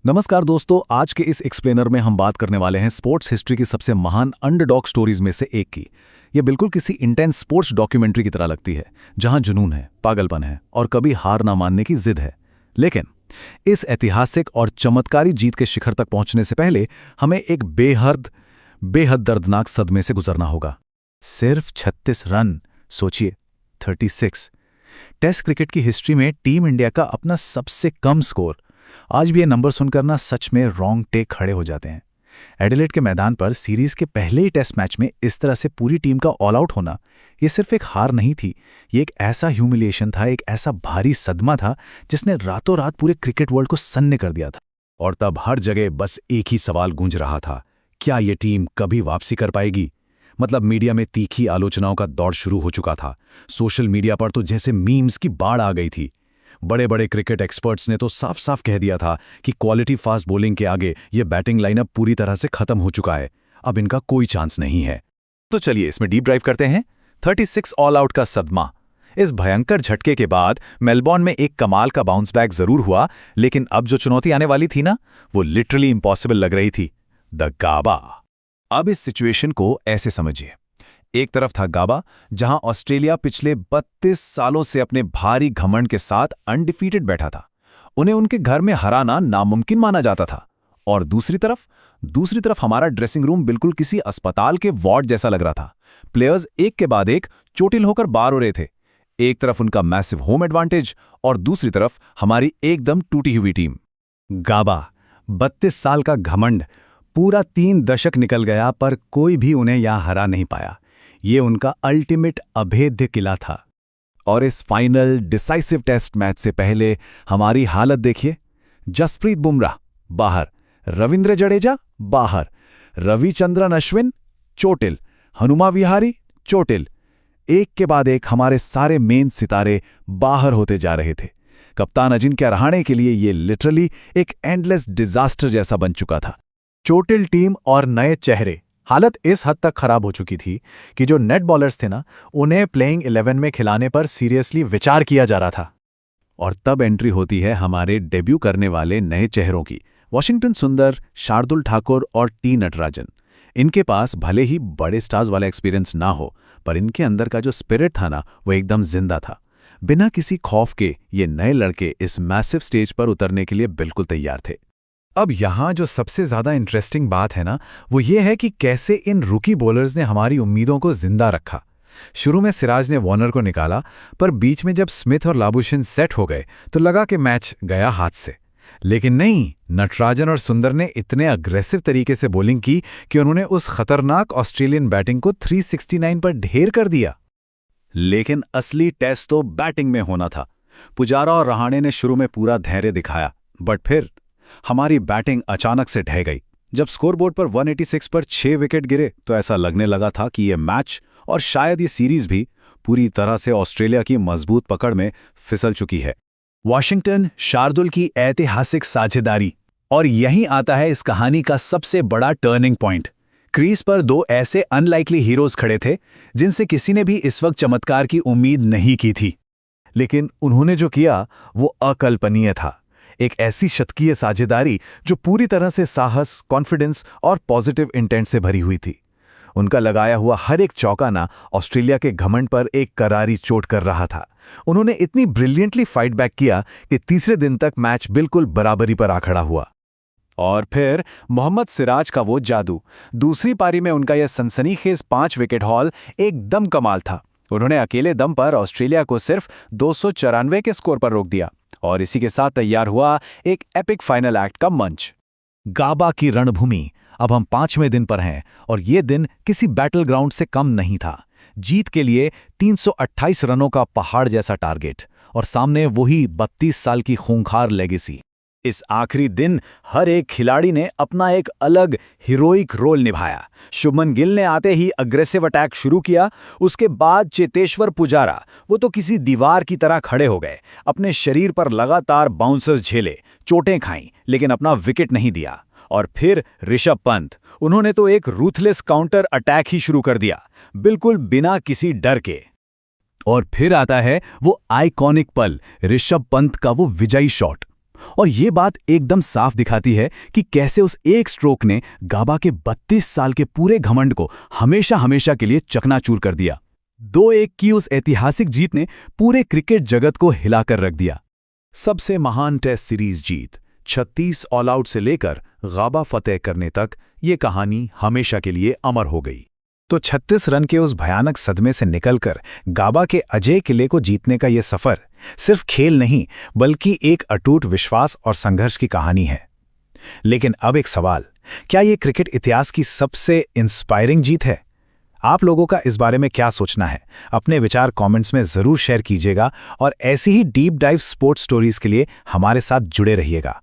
नमस्कार दोस्तों, आज के इस एक्सप्लेनर में हम बात करने वाले हैं स्पोर्ट्स हिस्ट्री की सबसे महान अंडरडॉग स्टोरीज में से एक की। यह बिल्कुल किसी इंटेंस स्पोर्ट्स डॉक्यूमेंट्री की तरह लगती है, जहां जुनून है, पागलपन है और कभी हार ना मानने की जिद है। लेकिन इस ऐतिहासिक और चमत्कारी जीत के शिखर तक पहुंचने से पहले हमें एक बेहद दर्दनाक सदमे से गुजरना होगा। सिर्फ 36 रन, सोचिए 36। टेस्ट क्रिकेट की हिस्ट्री में टीम इंडिया का अपना सबसे कम स्कोर। आज भी ये नंबर सुनकर ना सच में रोंगटे खड़े हो जाते हैं। एडिलेड के मैदान पर सीरीज के पहले ही टेस्ट मैच में इस तरह से पूरी टीम का ऑल आउट होना, ये सिर्फ एक हार नहीं थी, ये एक ऐसा ह्यूमिलिएशन था, एक ऐसा भारी सदमा था जिसने रातों रात पूरे क्रिकेट वर्ल्ड को सन्न कर दिया था। और तब हर जगह बस एक ही सवाल गूंज रहा था, क्या ये टीम कभी वापसी कर पाएगी? मतलब मीडिया में तीखी आलोचनाओं का दौर शुरू हो चुका था। सोशल मीडिया पर तो जैसे मीम्स की बाढ़ आ गई थी। बड़े बड़े क्रिकेट एक्सपर्ट्स ने तो साफ साफ कह दिया था कि क्वालिटी फास्ट बॉलिंग के आगे ये बैटिंग लाइनअप पूरी तरह से खत्म हो चुका है, अब इनका कोई चांस नहीं है। तो चलिए इसमें डीप ड्राइव करते हैं। 36 ऑल आउट का सदमा। इस भयंकर झटके के बाद मेलबॉर्न में एक कमाल का बाउंस बैक जरूर हुआ, लेकिन अब जो चुनौती आने वाली थी ना, वो लिटरली इम्पॉसिबल लग रही थी। The GABA. अब इस सिचुएशन को ऐसे समझिए। एक तरफ था गाबा, जहां ऑस्ट्रेलिया पिछले 32 सालों से अपने भारी घमंड के साथ अनडिफीटेड बैठा था। उन्हें उनके घर में हराना नामुमकिन माना जाता था। और दूसरी तरफ हमारा ड्रेसिंग रूम बिल्कुल किसी अस्पताल के वार्ड जैसा लग रहा था। प्लेयर्स एक के बाद एक चोटिल होकर बाहर हो रहे थे। एक तरफ उनका मैसिव होम एडवांटेज और दूसरी तरफ हमारी एकदम टूटी हुई टीम। गाबा, 32 साल का घमंड, पूरा 3 दशक निकल गया पर कोई भी उन्हें यहां हरा नहीं पाया। ये उनका अल्टीमेट अभेद्य किला था। और इस फाइनल डिसाइसिव टेस्ट मैच से पहले हमारी हालत देखिए। जसप्रीत बुमराह बाहर, रविंद्र जडेजा बाहर, रविचंद्रन अश्विन चोटिल, हनुमा विहारी चोटिल। एक के बाद एक हमारे सारे मेन सितारे बाहर होते जा रहे थे। कप्तान अजिंक्य रहाणे के लिए ये लिटरली एक एंडलेस डिजास्टर जैसा बन चुका था। चोटिल टीम और नए चेहरे। हालत इस हद तक खराब हो चुकी थी कि जो नेट बॉलर्स थे ना, उन्हें प्लेइंग 11 में खिलाने पर सीरियसली विचार किया जा रहा था। और तब एंट्री होती है हमारे डेब्यू करने वाले नए चेहरों की। वॉशिंगटन सुंदर, शार्दुल ठाकुर और टी नटराजन। इनके पास भले ही बड़े स्टार्स वाला एक्सपीरियंस ना हो, पर इनके अंदर का जो स्पिरिट था ना, वो एकदम जिंदा था। बिना किसी खौफ के ये नए लड़के इस मैसिव स्टेज पर उतरने के लिए बिल्कुल तैयार थे। अब यहाँ जो सबसे ज़्यादा इंटरेस्टिंग बात है ना, वो ये है कि कैसे इन रूकी बॉलर्स ने हमारी उम्मीदों को जिंदा रखा। शुरू में सिराज ने वार्नर को निकाला, पर बीच में जब स्मिथ और लाबुशेन सेट हो गए तो लगा कि मैच गया हाथ से। लेकिन नहीं, नटराजन और सुंदर ने इतने अग्रेसिव तरीके से बॉलिंग की कि उन्होंने उस खतरनाक ऑस्ट्रेलियन बैटिंग को 369 पर ढेर कर दिया। लेकिन असली टेस्ट तो बैटिंग में होना था। पुजारा और रहाणे ने शुरू में पूरा धैर्य दिखाया, बट फिर हमारी बैटिंग अचानक से ढह गई। जब स्कोरबोर्ड पर 186 पर 6 विकेट गिरे तो ऐसा लगने लगा था कि ये मैच और शायद ये सीरीज भी पूरी तरह से ऑस्ट्रेलिया की मजबूत पकड़ में फिसल चुकी है। वॉशिंगटन शार्दुल की ऐतिहासिक साझेदारी। और यहीं आता है इस कहानी का सबसे बड़ा टर्निंग पॉइंट। क्रीज पर 2 ऐसे अनलाइकली हीरोज खड़े थे जिनसे किसी ने भी इस वक्त चमत्कार की उम्मीद नहीं की थी। लेकिन उन्होंने जो किया वो अकल्पनीय था। एक ऐसी शतकीय साझेदारी जो पूरी तरह से साहस, कॉन्फिडेंस और पॉजिटिव इंटेंट से भरी हुई थी। उनका लगाया हुआ हर एक चौका ना ऑस्ट्रेलिया के घमंड पर एक करारी चोट कर रहा था। उन्होंने इतनी ब्रिलियंटली फाइट बैक किया कि तीसरे दिन तक मैच बिल्कुल बराबरी पर आ खड़ा हुआ। और फिर मोहम्मद सिराज का वो जादू। दूसरी पारी में उनका यह सनसनीखेज 5 विकेट हॉल एकदम कमाल था। उन्होंने अकेले दम पर ऑस्ट्रेलिया को सिर्फ 294 के स्कोर पर रोक दिया और इसी के साथ तैयार हुआ एक एपिक फाइनल एक्ट का मंच। गाबा की रणभूमि। अब हम 5वें दिन पर हैं और ये दिन किसी बैटल ग्राउंड से कम नहीं था। जीत के लिए 328 रनों का पहाड़ जैसा टारगेट और सामने वही 32 साल की खूंखार लेगेसी। इस आखिरी दिन हर एक खिलाड़ी ने अपना एक अलग हीरोइक रोल निभाया। शुभमन गिल ने आते ही अग्रेसिव अटैक शुरू किया। उसके बाद चेतेश्वर पुजारा, वो तो किसी दीवार की तरह खड़े हो गए। अपने शरीर पर लगातार बाउंसर्स झेले, चोटें खाईं, लेकिन अपना विकेट नहीं दिया। और फिर ऋषभ पंत, उन्होंने तो एक रूथलेस काउंटर अटैक ही शुरू कर दिया, बिल्कुल बिना किसी डर के। और फिर आता है वो आइकॉनिक पल, ऋषभ पंत का वो विजयी शॉट। और ये बात एकदम साफ दिखाती है कि कैसे उस एक स्ट्रोक ने गाबा के 32 साल के पूरे घमंड को हमेशा हमेशा के लिए चकनाचूर कर दिया। 2-1 की उस ऐतिहासिक जीत ने पूरे क्रिकेट जगत को हिलाकर रख दिया। सबसे महान टेस्ट सीरीज जीत, 36 ऑल आउट से लेकर गाबा फतेह करने तक, ये कहानी हमेशा के लिए अमर हो गई। तो 36 रन के उस भयानक सदमे से निकलकर गाबा के अजेय किले को जीतने का ये सफर सिर्फ खेल नहीं बल्कि एक अटूट विश्वास और संघर्ष की कहानी है। लेकिन अब एक सवाल, क्या ये क्रिकेट इतिहास की सबसे इंस्पायरिंग जीत है? आप लोगों का इस बारे में क्या सोचना है? अपने विचार कमेंट्स में जरूर शेयर कीजिएगा और ऐसी ही डीप डाइव स्पोर्ट्स स्टोरीज के लिए हमारे साथ जुड़े रहिएगा।